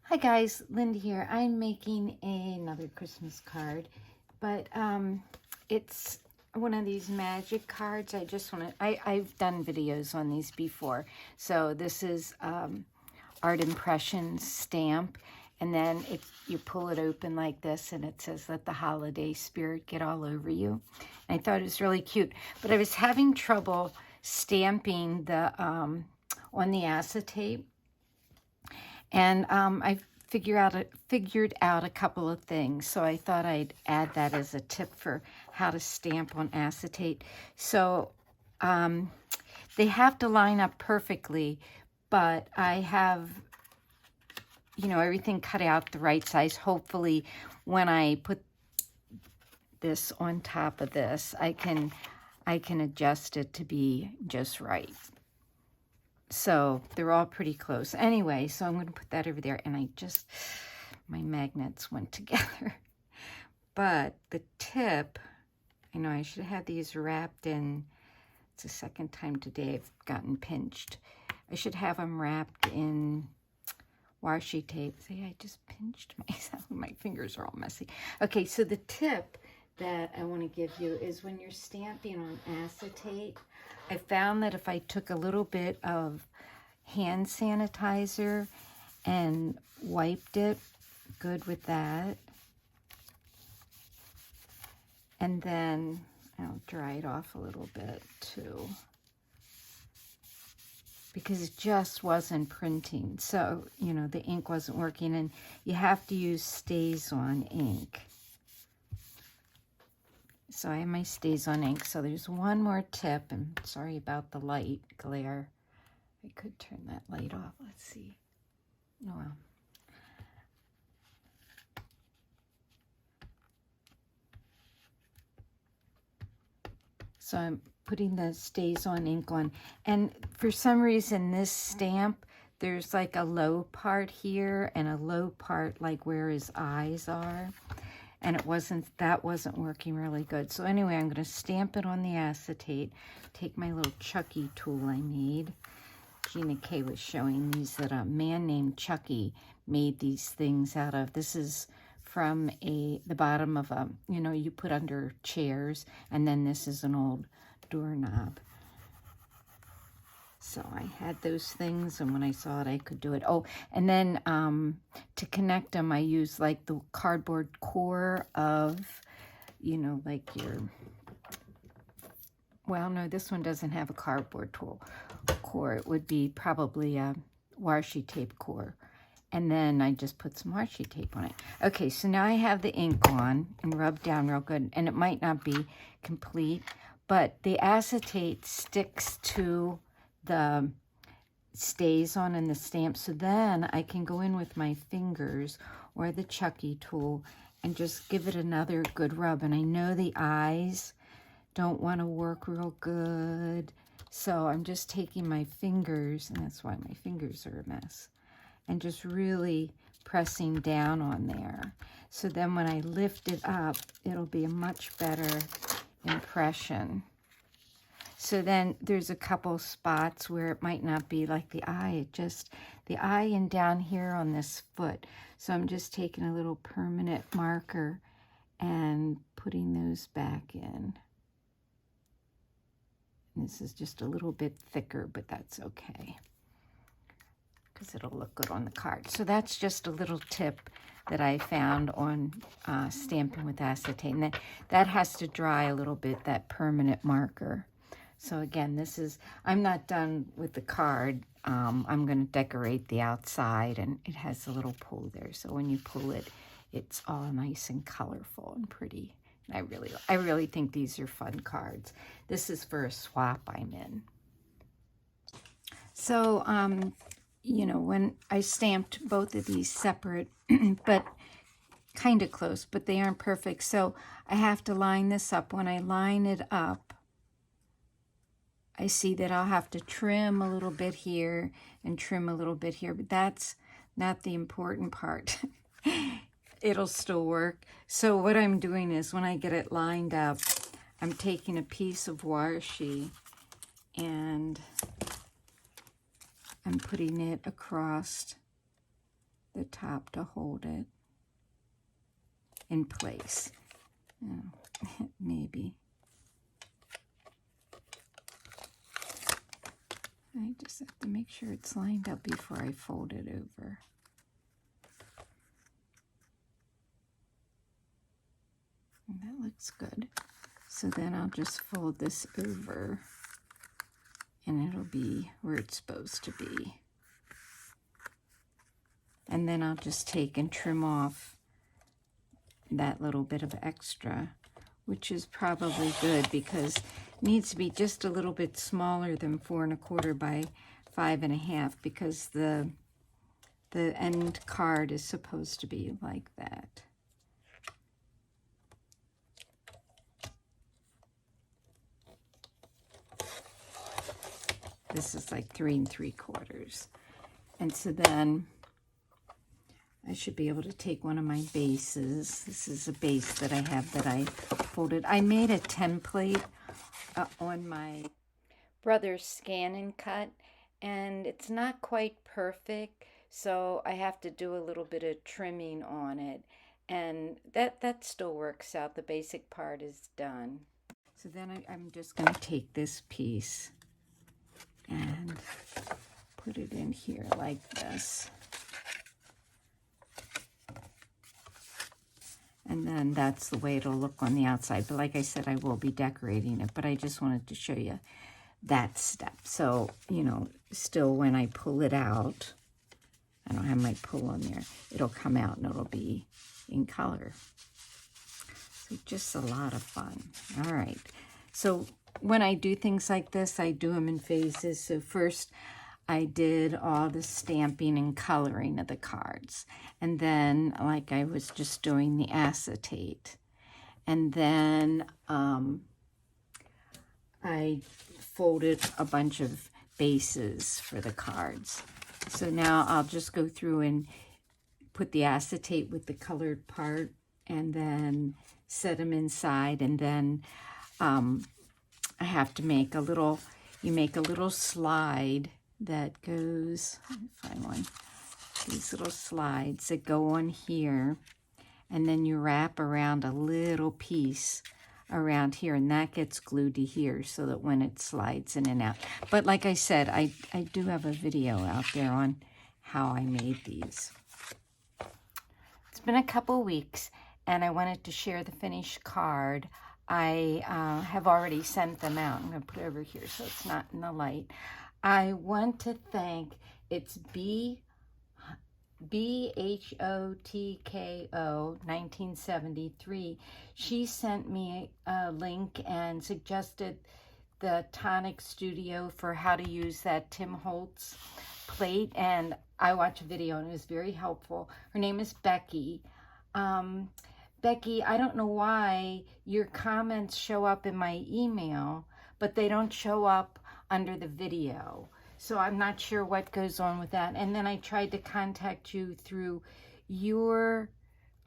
Hi guys, Linda here. I'm making another Christmas card, but it's one of these magic cards. I've done videos on these before. So this is Art Impressions stamp, and then you pull it open like this, and it says, "Let the holiday spirit get all over you." And I thought it was really cute, but I was having trouble stamping the on the acetate. And I figured out a couple of things, so I thought I'd add that as a tip for how to stamp on acetate. So they have to line up perfectly, but I have, everything cut out the right size. Hopefully, when I put this on top of this, I can adjust it to be just right. So they're all pretty close. Anyway, so I'm going to put that over there, and my magnets went together. But the tip, I know I should have these wrapped in, it's the second time today I've gotten pinched. I should have them wrapped in washi tape. See, I just pinched myself. My fingers are all messy. Okay, so the tip that I want to give you is when you're stamping on acetate, I found that if I took a little bit of hand sanitizer and wiped it, good with that, and then I'll dry it off a little bit too, because it just wasn't printing. So, the ink wasn't working, and you have to use Stays-On ink. So I have my Stays-On ink. So there's one more tip, and sorry about the light glare. I could turn that light off. Let's see. Oh, well. So I'm putting the Stays-On ink on. And for some reason, this stamp, there's like a low part here and a low part like where his eyes are. And that wasn't working really good. So anyway, I'm going to stamp it on the acetate. Take my little Chucky tool I made. Gina K was showing these that a man named Chucky made these things out of. This is from the bottom of a, you put under chairs, and then this is an old doorknob. So I had those things, and when I saw it, I could do it. Oh, and then to connect them, I used like the cardboard core of, like your, well, no, this one doesn't have a cardboard core. It would be probably a washi tape core. And then I just put some washi tape on it. Okay, so now I have the ink on and rubbed down real good. And it might not be complete, but the acetate sticks to the Stays-On in the stamp. So then I can go in with my fingers or the Chucky tool and just give it another good rub. And I know the eyes don't want to work real good. So I'm just taking my fingers, and that's why my fingers are a mess, and just really pressing down on there. So then when I lift it up, it'll be a much better impression. So then there's a couple spots where it might not be like the eye, the eye and down here on this foot. So I'm just taking a little permanent marker and putting those back in. And this is just a little bit thicker, but that's okay, because it'll look good on the card. So that's just a little tip that I found on stamping with acetate. And that has to dry a little bit, that permanent marker. So again, I'm not done with the card. I'm going to decorate the outside, and it has a little pull there. So when you pull it, it's all nice and colorful and pretty. And I really think these are fun cards. This is for a swap I'm in. So, when I stamped both of these separate, but kind of close, but they aren't perfect. So I have to line this up. When I line it up, I see that I'll have to trim a little bit here and trim a little bit here, but that's not the important part. It'll still work. So what I'm doing is when I get it lined up, I'm taking a piece of washi and I'm putting it across the top to hold it in place. Maybe. I just have to make sure it's lined up before I fold it over. And that looks good. So then I'll just fold this over and it'll be where it's supposed to be. And then I'll just take and trim off that little bit of extra, which is probably good because it needs to be just a little bit smaller than 4 1/4 by 5 1/2 because the end card is supposed to be like that. This is like 3 3/4. And so then I should be able to take one of my bases. This is a base that I have that I folded. I made a template on my brother's Scan and Cut, and it's not quite perfect, so I have to do a little bit of trimming on it, and that still works out. The basic part is done. So then I'm just going to take this piece and put it in here like this. And then that's the way it'll look on the outside. But like I said, I will be decorating it. But I just wanted to show you that step. So, you know, still when I pull it out, I don't have my pull on there, it'll come out and it'll be in color. So just a lot of fun. All right. So when I do things like this, I do them in phases. So first, I did all the stamping and coloring of the cards. And then, like I was just doing the acetate. And then I folded a bunch of bases for the cards. So now I'll just go through and put the acetate with the colored part and then set them inside. And then I have to make a little, you make a little slide that goes, let me find one, these little slides that go on here, and then you wrap around a little piece around here, and that gets glued to here so that when it slides in and out. But like I said, I do have a video out there on how I made these. It's been a couple weeks, and I wanted to share the finished card. I have already sent them out. I'm going to put it over here so it's not in the light. I want to thank, it's BHOTKO 1973. She sent me a link and suggested the Tonic Studio for how to use that Tim Holtz plate, and I watched a video and it was very helpful. Her name is Becky. Becky, I don't know why your comments show up in my email, but they don't show up under the video. So I'm not sure what goes on with that. And then I tried to contact you through your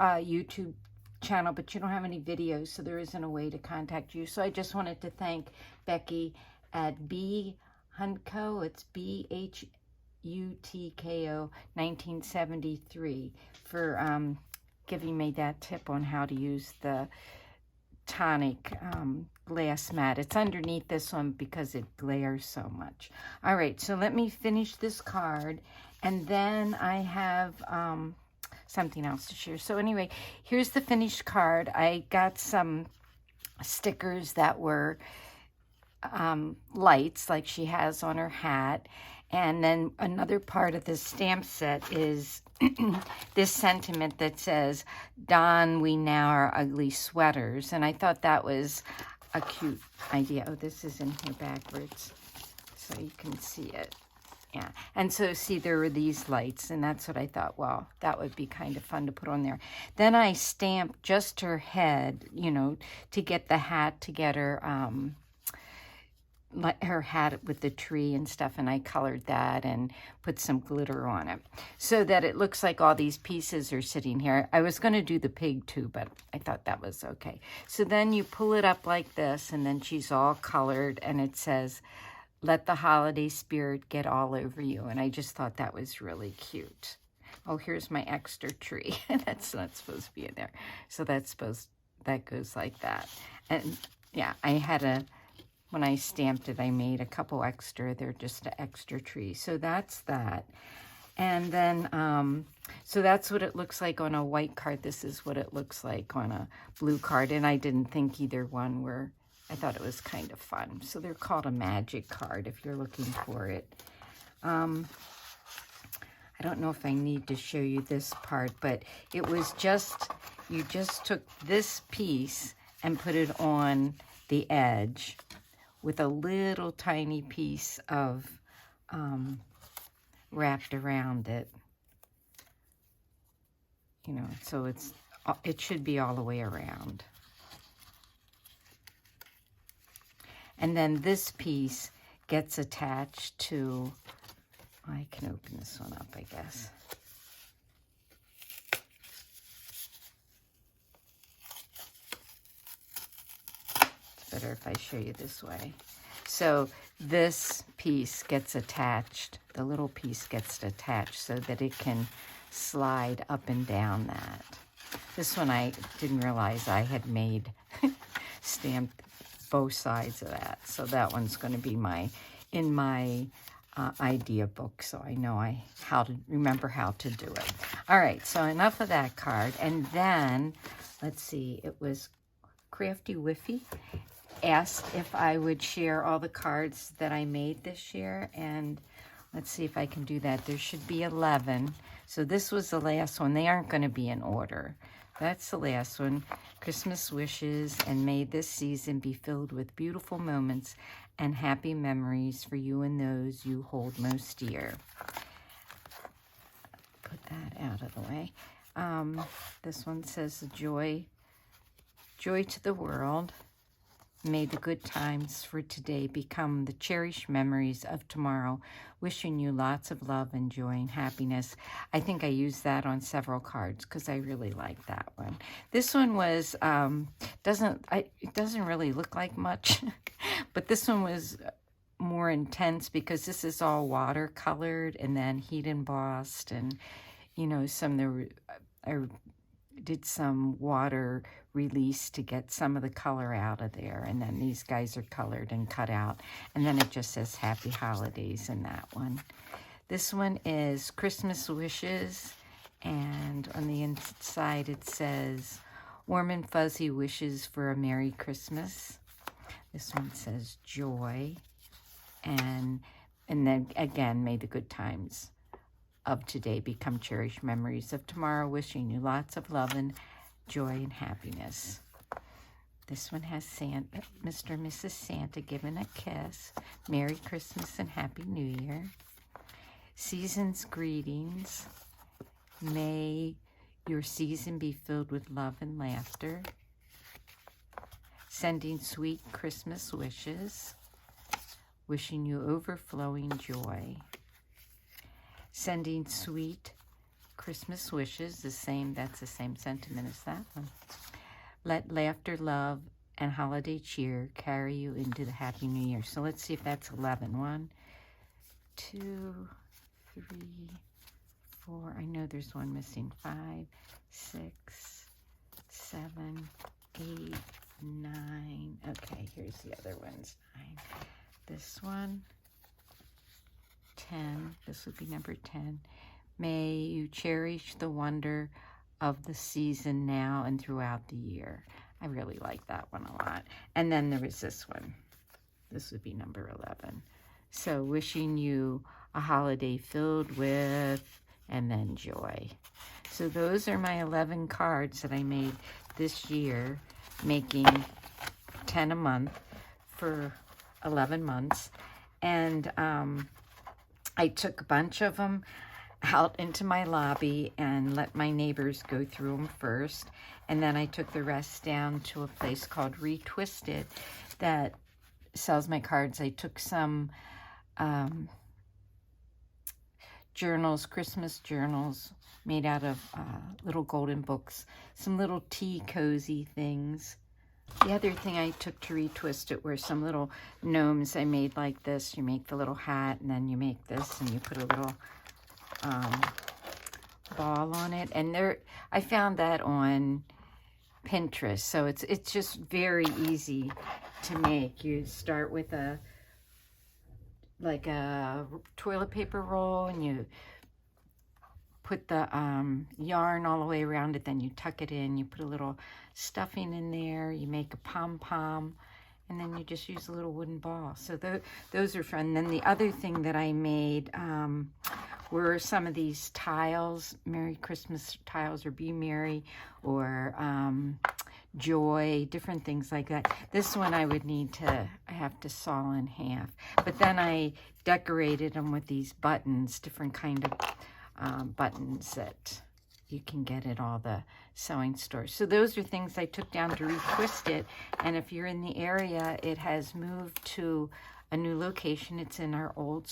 YouTube channel, but you don't have any videos, so there isn't a way to contact you. So I just wanted to thank Becky at B Huntco, it's BHUTKO 1973, for giving me that tip on how to use the Tonic glass mat. It's underneath this one because it glares so much. All right, so let me finish this card, and then I have something else to share. So anyway, here's the finished card. I got some stickers that were lights like she has on her hat, and then another part of the stamp set is this sentiment that says, "Don, we now are ugly sweaters." And I thought that was a cute idea. Oh, this is in here backwards so you can see it. Yeah, and so see, there were these lights, and that's what I thought, well, that would be kind of fun to put on there. Then I stamped just her head, you know, to get the hat, to get her hat with the tree and stuff, and I colored that and put some glitter on it so that it looks like all these pieces are sitting here. I was going to do the pig too, but I thought that was okay. So then you pull it up like this, and then she's all colored, and it says, "Let the holiday spirit get all over you." And I just thought that was really cute. Oh, here's my extra tree. That's not supposed to be in there. So that goes like that. And yeah, when I stamped it, I made a couple extra. They're just an extra tree. So that's that. And then, so that's what it looks like on a white card. This is what it looks like on a blue card. And I didn't think either one were, I thought it was kind of fun. So they're called a magic card if you're looking for it. I don't know if I need to show you this part, but it was just, you just took this piece and put it on the edge with a little tiny piece of wrapped around it. You know, so it should be all the way around. And then this piece gets attached to, I can open this one up, I guess. It's better if I show you this way. So this piece gets attached, the little piece gets attached so that it can slide up and down that. This one I didn't realize I had made stamped both sides of that. So that one's going to be in my idea book, so I know how to remember how to do it. All right, so enough of that card. And then, let's see, it was Crafty Whiffy asked if I would share all the cards that I made this year, and let's see if I can do that. There should be 11. So this was the last one. They aren't going to be in order. That's the last one. Christmas wishes, and may this season be filled with beautiful moments and happy memories for you and those you hold most dear. Put that out of the way. This one says, joy to the world. May the good times for today become the cherished memories of tomorrow. Wishing you lots of love and joy and happiness. I think I used that on several cards because I really like that one. This one was, it doesn't really look like much, but this one was more intense because this is all watercolored and then heat embossed, and, you know, I did some water release to get some of the color out of there, and then these guys are colored and cut out, and then it just says happy holidays in that one. This one is Christmas wishes, and on the inside it says warm and fuzzy wishes for a Merry Christmas. This one says joy, and then again, may the good times of today become cherished memories of tomorrow. Wishing you lots of love and joy and happiness. This one has Santa, Mr. and Mrs. Santa giving a kiss. Merry Christmas and Happy New Year. Season's greetings. May your season be filled with love and laughter. Sending sweet Christmas wishes. Wishing you overflowing joy. Sending sweet Christmas wishes, that's the same sentiment as that one. Let laughter, love, and holiday cheer carry you into the Happy New Year. So let's see if that's 11. 1, 2, 3, 4. I know there's one missing. 5, 6, 7, 8, 9. Okay, here's the other ones. 9. This one. 10. This would be number 10. May you cherish the wonder of the season now and throughout the year. I really like that one a lot. And then there is this one. This would be number 11. So wishing you a holiday filled with, and then joy. So those are my 11 cards that I made this year, making 10 a month for 11 months. And I took a bunch of them out into my lobby and let my neighbors go through them first. And then I took the rest down to a place called Retwisted that sells my cards. I took some journals, Christmas journals made out of little golden books, some little tea cozy things. The other thing I took to retwist it were some little gnomes I made like this. You make the little hat, and then you make this, and you put a little ball on it. And I found that on Pinterest, so it's just very easy to make. You start with a toilet paper roll, and you put the yarn all the way around it, then you tuck it in, you put a little stuffing in there, you make a pom-pom, and then you just use a little wooden ball. So those are fun. Then the other thing that I made were some of these tiles, Merry Christmas tiles, or Be Merry, or Joy, different things like that. This one I have to saw in half. But then I decorated them with these buttons, different kind of buttons that you can get at all the sewing stores. So those are things I took down to retwist it. And if you're in the area, it has moved to a new location. It's in our old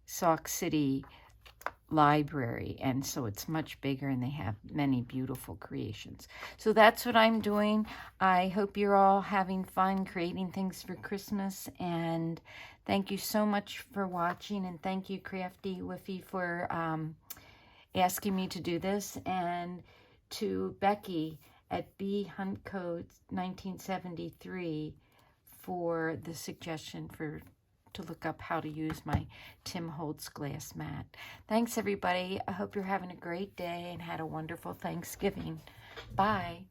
Sauk City library, and so it's much bigger, and they have many beautiful creations. So that's what I'm doing. I hope you're all having fun creating things for Christmas, and thank you so much for watching, and thank you, Crafty Whiffy, for asking me to do this, and to Becky at B Hunt Code 1973 for the suggestion to look up how to use my Tim Holtz glass mat. Thanks, everybody. I hope you're having a great day and had a wonderful Thanksgiving. Bye.